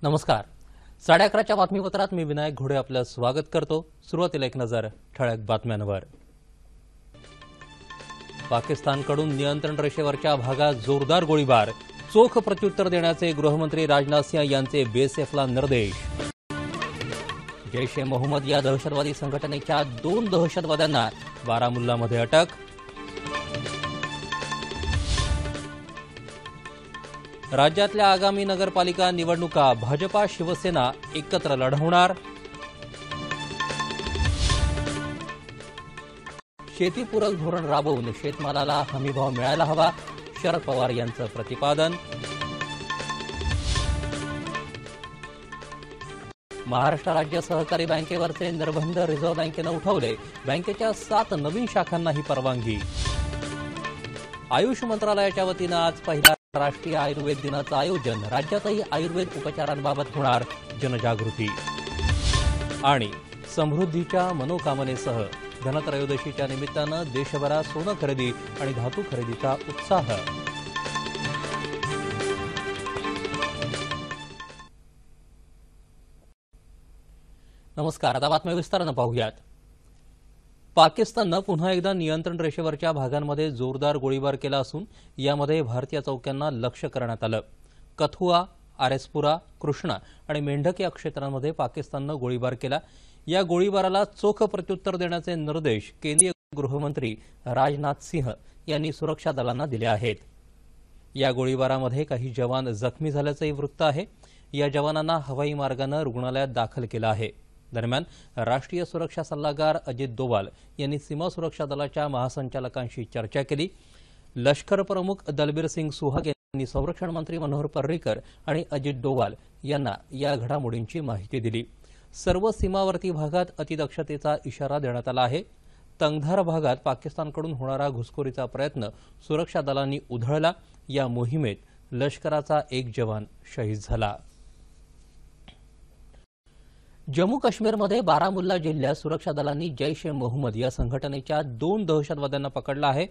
नमस्कार. 11:30च्या बातमीपत्रात मी विनायक घोडे आपलं स्वागत करतो. सुरुवातीला एक नजर ठळक बातम्यांवर. पाकिस्तानकडून नियंत्रण रेषेवरच्या भागात जोरदार गोळीबार, चोख प्रत्युत्तर देण्याचे गृहमंत्री राजनाथ सिंह यांचे बीएसएफला निर्देश. जैश ए मोहम्मद या दहशतवादी संघटनेच्या 2 दहशतवाद्यांना बारामुल्लामध्ये अटक. राज्यातल्या आगामी नगरपालिका निवडणुका भाजपा शिवसेना एकत्र लढवणार. शेतीपूरक धोरण राबवून शेतमालाला हमीभाव मिळायला हवा, शरद पवार यांचं प्रतिपादन. महाराष्ट्र राज्य सहकारी बँकेवरचे निर्बंध रिझर्व्ह बँकेनं उठवले, बँकेच्या 7 नवीन शाखांनाही परवानगी. आयुष मंत्रालयाच्या वतीनं आज पहिला राष्ट्रीय आयुर्वेद दिनाचं आयोजन, राज्यातही आयुर्वेद उपचारांबाबत होणार जनजागृती. आणि समृद्धीच्या मनोकामनेसह धनत्रयोदशीच्या निमित्तानं देशभरात सोनं खरेदी आणि धातू खरेदीचा उत्साह. नमस्कार. आता बातम्या विस्तारानं पाहूयात. पाकिस्ताननं पुन्हा एकदा नियंत्रण रेषेवरच्या भागांमध्ये जोरदार गोळीबार केला असून यामध्ये भारतीय चौक्यांना लक्ष्य करण्यात आलं. कथुआ, आरेसपुरा, कृष्णा आणि मेंढक या क्षेत्रांमध्ये पाकिस्ताननं गोळीबार केला. या गोळीबाराला चोख प्रत्युत्तर देण्याचे निर्देश केंद्रीय गृहमंत्री राजनाथ सिंह यांनी सुरक्षा दलांना दिले आहेत. या गोळीबारामध्ये काही जवान जखमी झाल्याचंही वृत्त आहे. या जवानांना हवाई मार्गानं रुग्णालयात दाखल केलं आहे. दरम्यान राष्ट्रीय सुरक्षा सल्लागार अजित डोवाल यांनी सीमा सुरक्षा दलाच्या महासंचालकांशी चर्चा केली. लष्कर प्रमुख दलबीर सिंग सुहाग यांनी संरक्षण मंत्री मनोहर पर्रिकर आणि अजित डोवाल यांना या घडामोडींची माहिती दिली. सर्व सीमावर्ती भागात अतिदक्षतेचा इशारा देण्यात आला आहे. तंगधार भागात पाकिस्तानकडून होणारा घुसखोरीचा प्रयत्न सुरक्षा दलांनी उधळला. या मोहिमेत लष्कराचा एक जवान शहीद झाला. जम्मू काश्मीरमध्ये बारामुल्ला जिल्ह्यात सुरक्षा दलांनी जैश ए मोहम्मद या संघटनेच्या 2 दहशतवाद्यांना पकडलं आहे.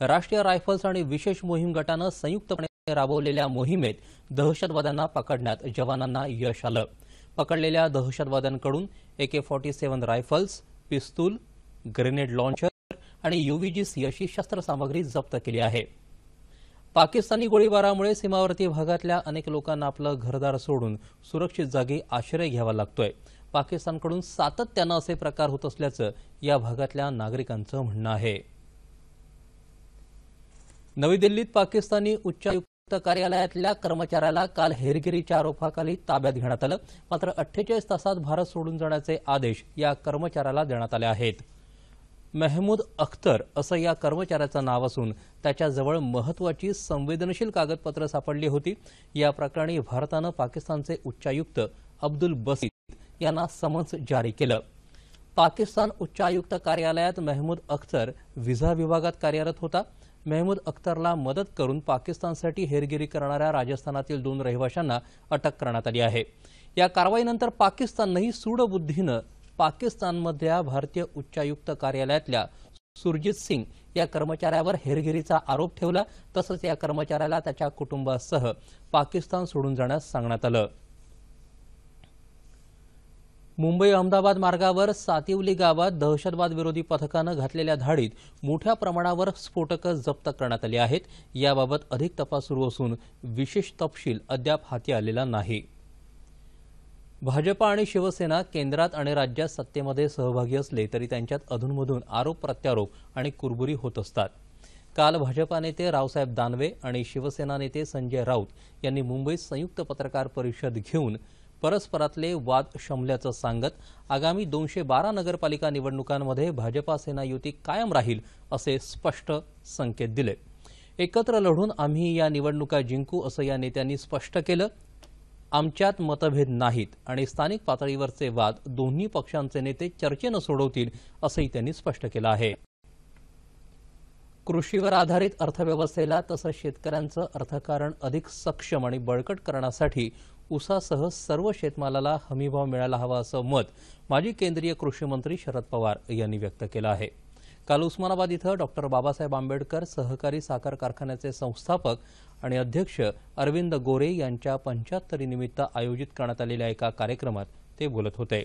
राष्ट्रीय रायफल्स आणि विशेष मोहीम गटानं संयुक्तपणे राबवलेल्या मोहिमेत दहशतवाद्यांना पकडण्यात जवानांना यश आलं. पकडलेल्या दहशतवाद्यांकडून AK-47 रायफल्स, पिस्तूल, ग्रेनेड लॉन्चर आणि UVGC अशी शस्त्रसामग्री जप्त केली आहे. पाकिस्तानी गोळीबारामुळे सीमावर्ती भागातल्या अनेक लोकांना आपलं घरदार सोडून सुरक्षित जागी आश्रय घ्यावा लागतोय. पाकिस्तानकडून सातत्यानं असे प्रकार होत असल्याचं या भागातल्या नागरिकांचं म्हणणं आहे. नवी दिल्लीत पाकिस्तानी उच्चायुक्त कार्यालयातल्या कर्मचाऱ्याला काल हेरगिरीच्या आरोपाखाली ताब्यात घेण्यात आलं. मात्र 48 तासात भारत सोडून जाण्याचे आदेश या कर्मचाऱ्याला देण्यात आले आहेत. महमूद अख्तर असं या कर्मचाऱ्याचं नाव असून त्याच्याजवळ महत्वाची संवेदनशील कागदपत्र सापडली होती. या प्रकरणी भारतानं पाकिस्तानचे उच्चायुक्त अब्दुल बसीत यांना समन्स जारी केलं. पाकिस्तान उच्चायुक्त कार्यालयात महमूद अख्तर व्हिसा विभागात कार्यरत होता. महमूद अख्तरला मदत करून पाकिस्तानसाठी हेरगिरी करणाऱ्या राजस्थानातील 2 रहिवाशांना अटक करण्यात आली आहे. या कारवाईनंतर पाकिस्ताननंही सूडबुद्धीनं पाकिस्तानमधल्या भारतीय उच्चायुक्त कार्यालयातल्या सुरजित सिंग या कर्मचाऱ्यावर हेरगिरीचा आरोप ठेवला. तसंच या कर्मचाऱ्याला त्याच्या कुटुंबासह पाकिस्तान सोडून जाण्यास सांगण्यात आलं. मुंबई अहमदाबाद मार्गावर सातिवली गावात दहशतवाद विरोधी पथकानं घातलेल्या धाडीत मोठ्या प्रमाणावर स्फोटकं जप्त करण्यात आली आहेत. याबाबत अधिक तपास सुरू असून विशेष तपशील अद्याप हाती आलेला नाही. भाजपा आणि शिवसेना केंद्रात आणि राज्यात सत्तेमध्ये सहभागी असले तरी त्यांच्यात अधूनमधून आरोप प्रत्यारोप आणि कुरबुरी होत असतात. काल भाजपा नेते रावसाहेब दानवे आणि शिवसेना नेते संजय राऊत यांनी मुंबईत संयुक्त पत्रकार परिषद घेऊन परस्परातले वाद शमल्याचं सांगत आगामी 212 नगरपालिका निवडणुकांमध्ये भाजपा सेना युती कायम राहील असे स्पष्ट संकेत दिले. एकत्र लढून आम्ही या निवडणुका जिंकू असं या नेत्यांनी स्पष्ट केलं. आमच्यात मतभेद नाहीत आणि स्थानिक पातळीवरचे वाद दोन्ही पक्षांचे नेते चर्चेनं सोडवतील असंही त्यांनी स्पष्ट केलं आहे. कृषीवर आधारित अर्थव्यवस्थेला तसंच शेतकऱ्यांचं अर्थकारण अधिक सक्षम आणि बळकट करण्यासाठी ऊसासह सर्व शेतमालाला हमीभाव मिळायला हवा असं मत माजी केंद्रीय कृषी मंत्री शरद पवार यांनी व्यक्त केलं आहे. काल उस्मानाबाद इथं डॉक्टर बाबासाहेब आंबेडकर सहकारी साखर कारखान्याचे संस्थापक आणि अध्यक्ष अरविंद गोरे यांच्या 75 निमित्त आयोजित करण्यात आलेल्या एका कार्यक्रमात ते बोलत होते.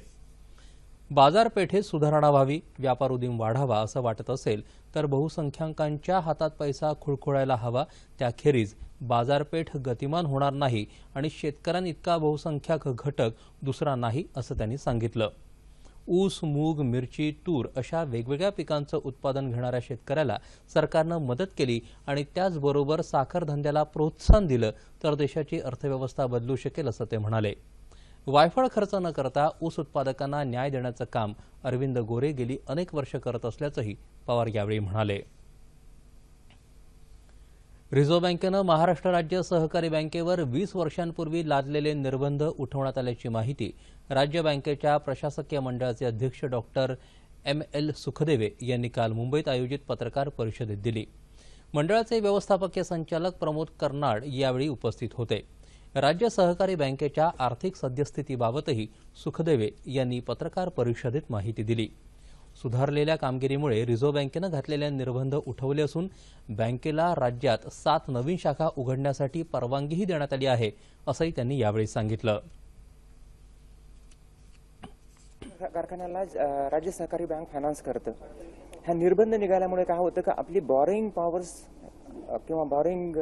बाजारपेठेत सुधारणा व्हावी, व्यापार उदीम वाढावा असं वाटत असेल तर बहुसंख्याकांच्या हातात पैसा खुळखुळायला हवा. त्याखेरीज बाजारपेठ गतिमान होणार नाही आणि शेतकऱ्यांइतका बहुसंख्याक घटक दुसरा नाही असं त्यांनी सांगितलं. ऊस, मूग, मिरची, तूर अशा वेगवेगळ्या पिकांचं उत्पादन घेणाऱ्या शेतकऱ्याला सरकारनं मदत केली आणि त्याचबरोबर साखर धंद्याला प्रोत्साहन दिलं तर देशाची अर्थव्यवस्था बदलू शकेल असं ते म्हणाले. वायफळ खर्च न करता ऊस उत्पादकांना न्याय देण्याचं काम अरविंद गोरे गेली अनेक वर्ष करत असल्याचंही पवार यावेळी म्हणाले. रिझर्व्ह बँकेनं महाराष्ट्र राज्य सहकारी बँकेवर 20 वर्षांपूर्वी लादलेले निर्बंध उठवण्यात आल्याची माहिती राज्य बँकेच्या प्रशासकीय मंडळाचे अध्यक्ष डॉक्टर ML सुखदेवे यांनी काल मुंबईत आयोजित पत्रकार परिषदेत दिली. मंडळाचे व्यवस्थापकीय संचालक प्रमोद कर्नाड यावेळी उपस्थित होते. राज्य सहकारी बँकेच्या आर्थिक सद्यस्थितीबाबतही सुखदेवे यांनी पत्रकार परिषदेत माहिती दिली. सुधारलेल्या कामगिरीमुळे रिझर्व्ह बँकेनं घातलेले निर्बंध उठवले असून बँकेला राज्यात 7 नवीन शाखा उघडण्यासाठी परवानगीही देण्यात आली आहे असंही त्यांनी यावेळी सांगितलं. कारखान्याला राज्य सहकारी बँक फायनान्स करतं. हा निर्बंध निघाल्यामुळे काय होतं का आपली बॉरोइंग पॉवर्स किंवा बॉरोइंग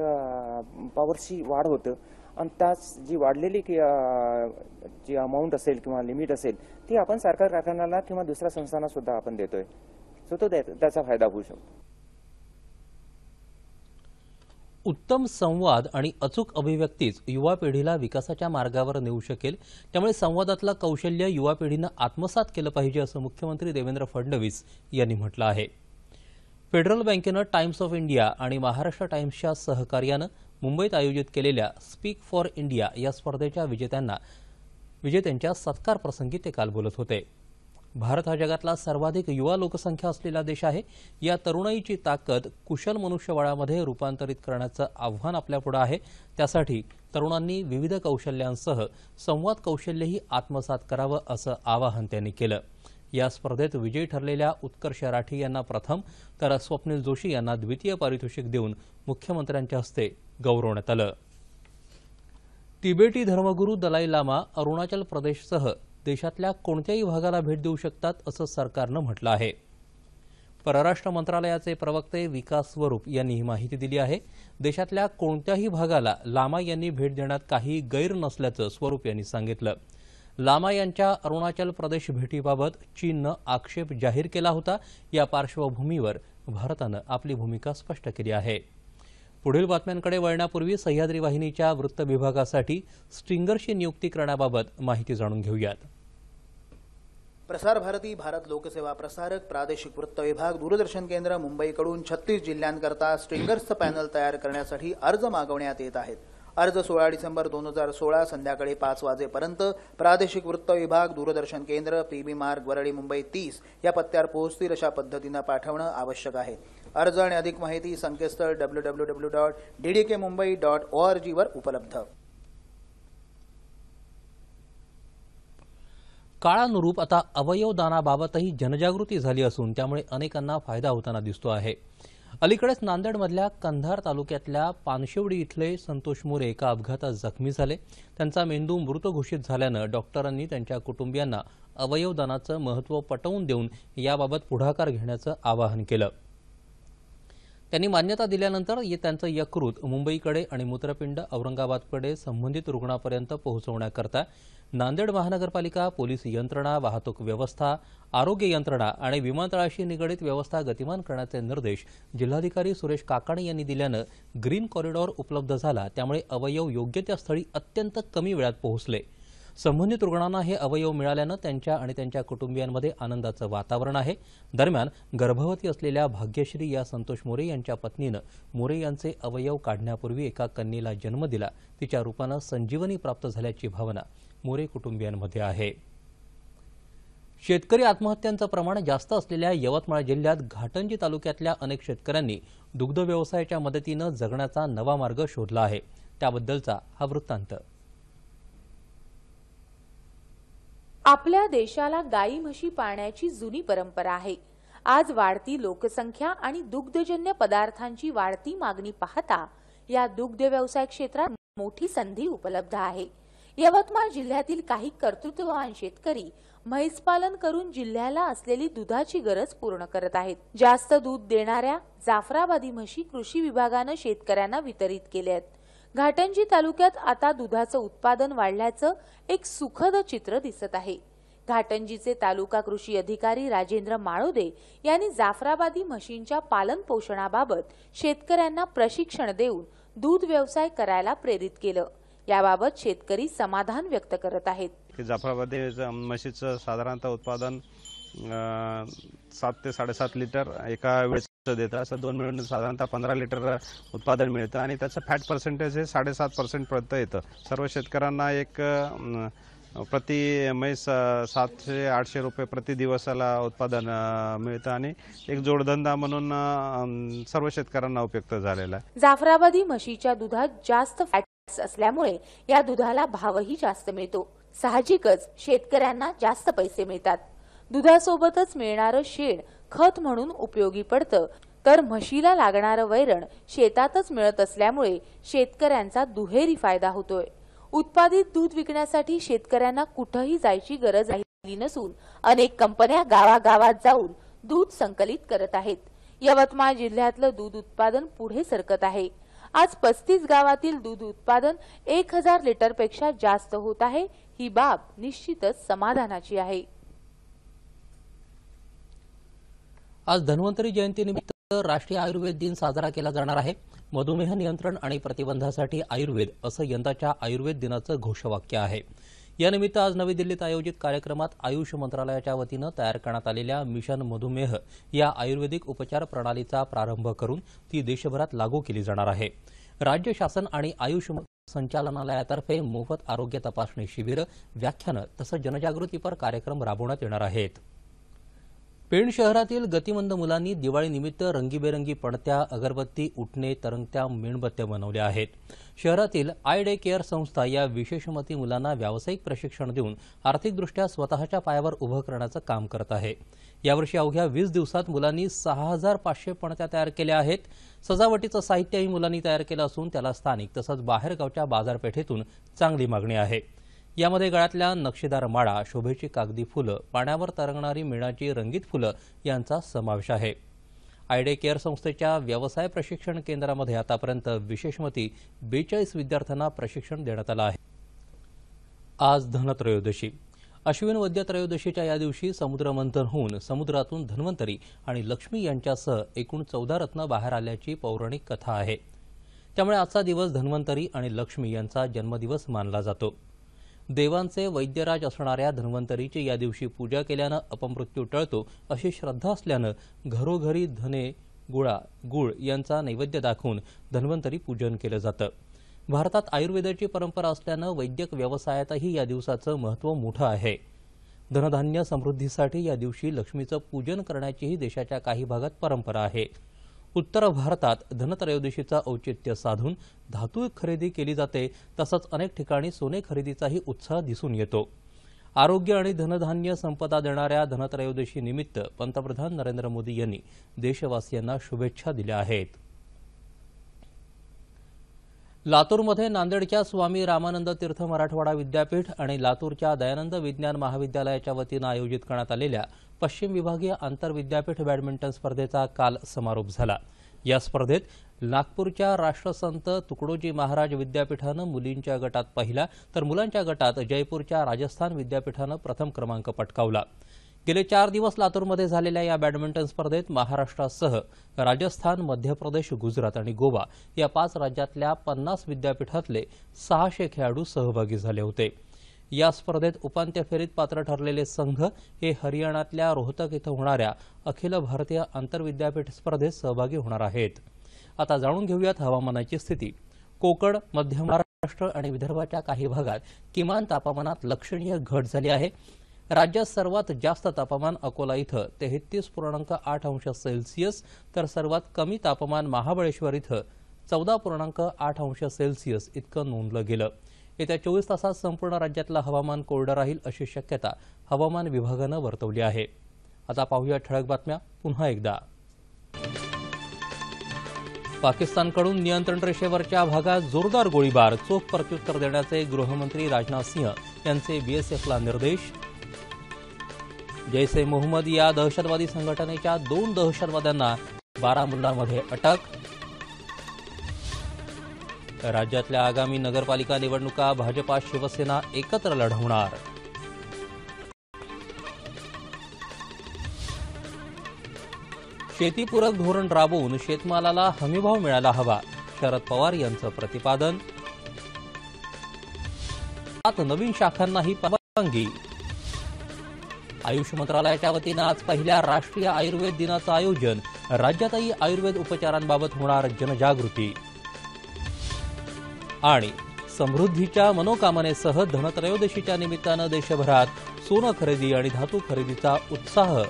पॉवरची वाढ होतं आणि त्याच जी वाढलेली जी अमाऊंट असेल किंवा लिमिट असेल ती आपण सरकार कारखान्याला किंवा दुसऱ्या संस्थांना सुद्धा आपण देतोय. सो तो त्याचा फायदा होऊ शकतो. उत्तम संवाद आणि अचूक अभिव्यक्तीच युवा पिढीला विकासाच्या मार्गावर नेऊ शकेल. त्यामुळे संवादातलं कौशल्य युवा पिढीनं आत्मसात केलं पाहिजे असं मुख्यमंत्री देवेंद्र फडणवीस यांनी म्हटलं आहे. फेडरल बँकेनं टाइम्स ऑफ इंडिया आणि महाराष्ट्र टाइम्सच्या सहकार्यानं मुंबईत आयोजित केलेल्या स्पीक फॉर इंडिया या स्पर्धेच्या विजेत्यांच्या सत्कार प्रसंगी ते काल बोलत होते. भारत हा जगातला सर्वाधिक युवा लोकसंख्या असलेला देश आहे. या तरुणाईची ताकद कुशल मनुष्यबळामध्ये रूपांतरित करण्याचं आव्हान आपल्यापुढे आहे. त्यासाठी तरुणांनी विविध कौशल्यांसह संवाद कौशल्यही आत्मसात करावं असं आवाहन त्यांनी केलं. या स्पर्धेत विजयी ठरलेल्या उत्कर्ष राठी यांना प्रथम तर स्वप्नील जोशी यांना द्वितीय पारितोषिक देऊन मुख्यमंत्र्यांच्या हस्ते गौरवण्यात आलं. तिबेटी धर्मगुरू दलाई लामा अरुणाचल प्रदेशसह देशातल्या कोणत्याही भागाला भेट देऊ शकतात असं सरकारनं म्हटलं आहे. परराष्ट्र मंत्रालयाचे प्रवक्ते विकास स्वरूप यांनी ही माहिती दिली आहे. देशातल्या कोणत्याही भागाला लामा यांनी भेट देण्यात काही गैर नसल्याचं स्वरूप यांनी सांगितलं. लामा यांच्या अरुणाचल प्रदेश भेटीबाबत चीननं आक्षेप जाहीर केला होता. या पार्श्वभूमीवर भारतानं आपली भूमिका स्पष्ट केली आहे. पुढील बातम्यांकडे वळण्यापूर्वी सह्याद्री वाहिनीच्या वृत्त विभागासाठी स्ट्रिंगरची नियुक्ती करण्याबाबत माहिती जाणून घेऊयात. प्रसार भारती भारत लोकसेवा प्रसारक प्रादेशिक वृत्त विभाग दूरदर्शन केंद्र मुंबईकडून 36 जिल्ह्यांकरता स्ट्रिंगर्सचं पॅनल तयार करण्यासाठी अर्ज मागवण्यात येत आहेत. अर्ज 16 डिसेंबर 2016 संध्याकाळी 5 वाजेपर्यंत प्रादेशिक वृत्त विभाग दूरदर्शन केंद्र PB मार्ग वरळी मुंबई 30 या पत्त्यावर पोहोचतील अशा पद्धतीनं पाठवणं आवश्यक आहे. अर्ज आणि अधिक माहिती संकेतस्थळ www.ddkmumbai.org वर उपलब्ध. काळानुरूप आता अवयव दानाबाबतही जनजागृती झाली असून त्यामुळे अनेकांना फायदा होताना दिसतो आहे. अलीकडेच नांदेडमधल्या कंधार तालुक्यातल्या पानशिवडी इथले संतोष मोरे एका अपघातात जखमी झाले. त्यांचा मेंदू मृत घोषित झाल्यानं डॉक्टरांनी त्यांच्या कुटुंबियांना अवयवदानाचं महत्त्व पटवून देऊन याबाबत पुढाकार घेण्याचं आवाहन केलं. त्यांनी मान्यता दिल्यानंतर त्यांचं यकृत मुंबईकडे आणि मूत्रपिंड औरंगाबादकडे संबंधित रुग्णापर्यंत पोहोचवण्याकरता नांदेड महानगरपालिका, पोलीस यंत्रणा, वाहतूक व्यवस्था, आरोग्य यंत्रणा आणि विमानतळाशी निगडीत व्यवस्था गतिमान करण्याचे निर्देश जिल्हाधिकारी सुरेश काकाणी यांनी दिल्यानं ग्रीन कॉरिडॉर उपलब्ध झाला. त्यामुळे अवयव योग्य त्या स्थळी अत्यंत कमी वेळात पोहोचले. संबंधित रुग्णांना हे अवयव मिळाल्यानं त्यांच्या आणि त्यांच्या कुटुंबियांमध्ये आनंदाचं वातावरण आहे. दरम्यान गर्भवती असलेल्या भाग्यश्री या संतोष मोरे यांच्या पत्नीनं मोरे यांचे अवयव काढण्यापूर्वी एका कन्येला जन्म दिला. तिच्या रूपानं संजीवनी प्राप्त झाल्याची भावना मोरे कुटुंबियांमध्ये आहे. शेतकरी आत्महत्यांचं प्रमाण जास्त असलेल्या यवतमाळ जिल्ह्यात घाटंजी तालुक्यातल्या अनेक शेतकऱ्यांनी दुग्ध व्यवसायाच्या मदतीनं जगण्याचा नवा मार्ग शोधला आहे. त्याबद्दलचा हा वृत्तांत. आपल्या देशाला गाई म्हशी पाळण्याची जुनी परंपरा आहे. आज वाढती लोकसंख्या आणि दुग्धजन्य पदार्थांची वाढती मागणी पाहता या दुग्ध व्यवसाय क्षेत्रात मोठी संधी उपलब्ध आहे। यवतमाळ जिल्ह्यातील काही कर्तृत्ववान शेतकरी म्हैस पालन करून जिल्ह्याला असलेली दुधाची गरज पूर्ण करत आहेत। जास्त दूध देणाऱ्या जाफराबादी म्हशी कृषी विभागाने शेतकऱ्यांना वितरित केल्या आहेत। घाटंजी तालुक्यात आता दुधाचं उत्पादन वाढल्याचं एक सुखद चित्र दिसत आहे। घाटंजीचे तालुका कृषी अधिकारी राजेंद्र माळोदे यांनी जाफराबादी म्हशींच्या पालन पोषणाबाबत शेतकऱ्यांना प्रशिक्षण देऊन दूध व्यवसाय करायला प्रेरित केलं। याबाबत शेतकरी समाधान व्यक्त करत आहेत। जाफराबादी म्हशीचं साधारणतः उत्पादन 7 ते 7.5 लिटर एका वेळेस देतं। असं 2 मिळून साधारणतः 15 लिटर उत्पादन मिळतं आणि त्याचं फॅट पर्सेंटेज हे 7.5% पर्यंत येतं। सर्व शेतकऱ्यांना एक प्रति म्हैस 700-800 रुपये प्रति दिवसाला उत्पादन मिळतं आणि एक जोडधंदा म्हणून सर्व शेतकऱ्यांना उपयुक्त झालेला आहे। जाफराबादी म्हशीच्या दुधात जास्त फॅट असल्यामुळे या दुधाला भावही जास्त मिळतो। साहजिकच शेतकऱ्यांना जास्त पैसे मिळतात। दुधासोबतच मिळणारं शेण खत म्हणून उपयोगी पडतं, तर म्हशीला लागणारं वैरण शेतातच मिळत असल्यामुळे शेतकऱ्यांचा दुहेरी फायदा होतोय। उत्पादित दूध विकण्यासाठी शेतकऱ्यांना कुठेही जायची गरज राहिली नसून अनेक कंपन्या गावागावात जाऊन दूध संकलित करत आहेत। यवतमाळ जिल्ह्यातलं दूध उत्पादन पुढे सरकत आहे। आज 35 गावातील दूध उत्पादन 1000 लिटरपेक्षा जास्त होत आहे। ही बाब निश्चितच समाधानाची आहे। आज धन्वंतरी जयंतीनिमित्त राष्ट्रीय आयुर्वेद दिन साजरा केला जाणार आहे। मधुमेह नियंत्रण आणि प्रतिबंधासाठी आयुर्वेद असं यंदाच्या आयुर्वेद दिनाचं घोषवाक्य आहे। यानिमित्त आज नवी दिल्लीत आयोजित कार्यक्रमात आयुष मंत्रालयाच्या वतीनं तयार करण्यात आलेल्या मिशन मधुमेह या आयुर्वेदिक उपचार प्रणालीचा प्रारंभ करून ती देशभरात लागू केली जाणार आहे। राज्य शासन आणि आयुष संचालनालयातर्फे मोफत आरोग्य तपासणी शिबिरं, व्याख्यानं तसंच जनजागृतीपर कार्यक्रम राबवण्यात येणार आहेत। पेण शहरातील गतिमंद मुलांनी दिवाळीनिमित्त रंगीबेरंगी पणत्या, अगरबत्ती, उटणे, तरंगत्या मेणबत्त्या बनवल्या आहेत। शहरातील आय डे केअर संस्था या विशेषमती मुलांना व्यावसायिक प्रशिक्षण देऊन आर्थिकदृष्ट्या स्वतःच्या पायावर उभं करण्याचं काम करत आहे। यावर्षी अवघ्या 20 दिवसात मुलांनी 6500 पणत्या तयार केल्या आहेत। सजावटीचं साहित्यही मुलांनी तयार केलं असून त्याला स्थानिक तसंच बाहेरगावच्या बाजारपेठेतून चांगली मागणी आहे। यामध्ये गळ्यातल्या नक्षीदार माळा, शोभेची कागदी फुलं, पाण्यावर तरंगणारी मेणाची रंगीत फुलं यांचा समावेश आहे। आय डे केअर संस्थेच्या व्यवसाय प्रशिक्षण केंद्रामध्ये आतापर्यंत विशेषमती 42 विद्यार्थ्यांना प्रशिक्षण देण्यात आलं आहे। आज धनत्रयोदशी। अश्विन वद्य त्रयोदशीच्या या दिवशी समुद्रमंथन होऊन समुद्रातून धन्वंतरी आणि लक्ष्मी यांच्यासह एकूण 14 रत्न बाहेर आल्याची पौराणिक कथा आहे। त्यामुळे आजचा दिवस धन्वंतरी आणि लक्ष्मी यांचा जन्मदिवस मानला जातो। देवांचे वैद्यराज असणाऱ्या धन्वंतरीची या दिवशी पूजा केल्यानं अपमृत्यू टळतो अशी श्रद्धा असल्यानं घरोघरी धने, गुळ यांचा नैवेद्य दाखवून धन्वंतरी पूजन केलं जातं। भारतात आयुर्वेदाची परंपरा असल्यानं वैद्यक व्यवसायातही या दिवसाचं महत्त्व मोठं आहे। धनधान्य समृद्धीसाठी या दिवशी लक्ष्मीचं पूजन करण्याचीही देशाच्या काही भागात परंपरा आहे। उत्तर भारतात धनत्रयोदशीचा औचित्य साधून धातू खरेदी केली जाते, तसंच अनेक ठिकाणी सोने खरेदीचाही उत्साह दिसून येतो। आरोग्य आणि धनधान्य संपदा देणाऱ्या धनत्रयोदशी निमित्त पंतप्रधान नरेंद्र मोदी यांनी देशवासियांना शुभेच्छा दिल्या आहेत। लातूरमध्ये नांदेडच्या स्वामी रामानंद तीर्थ मराठवाडा विद्यापीठ आणि लातूरच्या दयानंद विज्ञान महाविद्यालयाच्या वतीनं आयोजित करण्यात आलेल्या पश्चिम विभागीय आंतरविद्यापीठ बॅडमिंटन स्पर्धेचा काल समारोप झाला। या स्पर्धेत नागपूरच्या राष्ट्रसंत तुकडोजी महाराज विद्यापीठानं मुलींच्या गटात पहिला तर मुलांच्या गटात जयपूरच्या राजस्थान विद्यापीठानं प्रथम क्रमांक पटकावला। गेले 4 दिवस लातूरमध्ये झालेल्या या बॅडमिंटन स्पर्धेत महाराष्ट्रासह राजस्थान, मध्य प्रदेश, गुजरात आणि गोवा या 5 राज्यातल्या 50 विद्यापीठातले 600 खेळाडू सहभागी झाले होते। या स्पर्धेत उपांत्य फेरीत पात्र ठरलेले संघ हे हरियाणातल्या रोहतक इथं होणाऱ्या अखिल भारतीय आंतरविद्यापीठ स्पर्धेत सहभागी होणार आहेत। आता जाणून घेऊयात हवामानाची स्थिती। कोकण, मध्य महाराष्ट्र आणि विदर्भाच्या काही भागात किमान तापमानात लक्षणीय घट झाली आहे। राज्यात सर्वात जास्त तापमान अकोला इथं 33.8 अंश सेल्सिअस तर सर्वात कमी तापमान महाबळेश्वर इथं 14.8 अंश सेल्सिअस इतकं नोंदलं गेलं। येत्या 24 तासात संपूर्ण राज्यातलं हवामान कोरडं राहील अशी शक्यता हवामान विभागानं वर्तवली आहे। आता पाहूया ठळक बातम्या पुन्हा एकदा. पाकिस्तानकडून नियंत्रण रेषेवरच्या भागात जोरदार गोळीबार, चोख प्रत्युत्तर देण्याचे गृहमंत्री राजनाथ सिंह यांचे बीएसएफला निर्देश. जैश ए मोहम्मद या दहशतवादी संघटनेच्या 2 दहशतवाद्यांना बारामुल्लामध्ये अटक. राज्यातल्या आगामी नगरपालिका निवडणुका भाजपा शिवसेना एकत्र लढवणार. शेतीपूरक धोरण राबवून शेतमालाला हमीभाव मिळायला हवा, शरद पवार यांचं प्रतिपादन. 7 नवीन शाखांनाही परवानगी. आयुष मंत्रालयाच्या वतीनं आज पहिल्या राष्ट्रीय आयुर्वेद दिनाचं आयोजन. राज्यातही आयुर्वेद उपचारांबाबत होणार जनजागृती. आणि समृद्धीच्या मनोकामनेसह धनत्रयोदशीच्या निमित्तानं देशभरात सोनं खरेदी आणि धातू खरेदीचा उत्साह.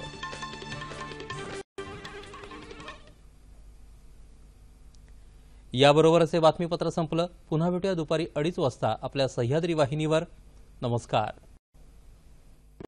याबरोबरच हे बातमीपत्र संपलं. पुन्हा भेटूया दुपारी 2:30 वाजता आपल्या सह्याद्री वाहिनीवर. नमस्कार.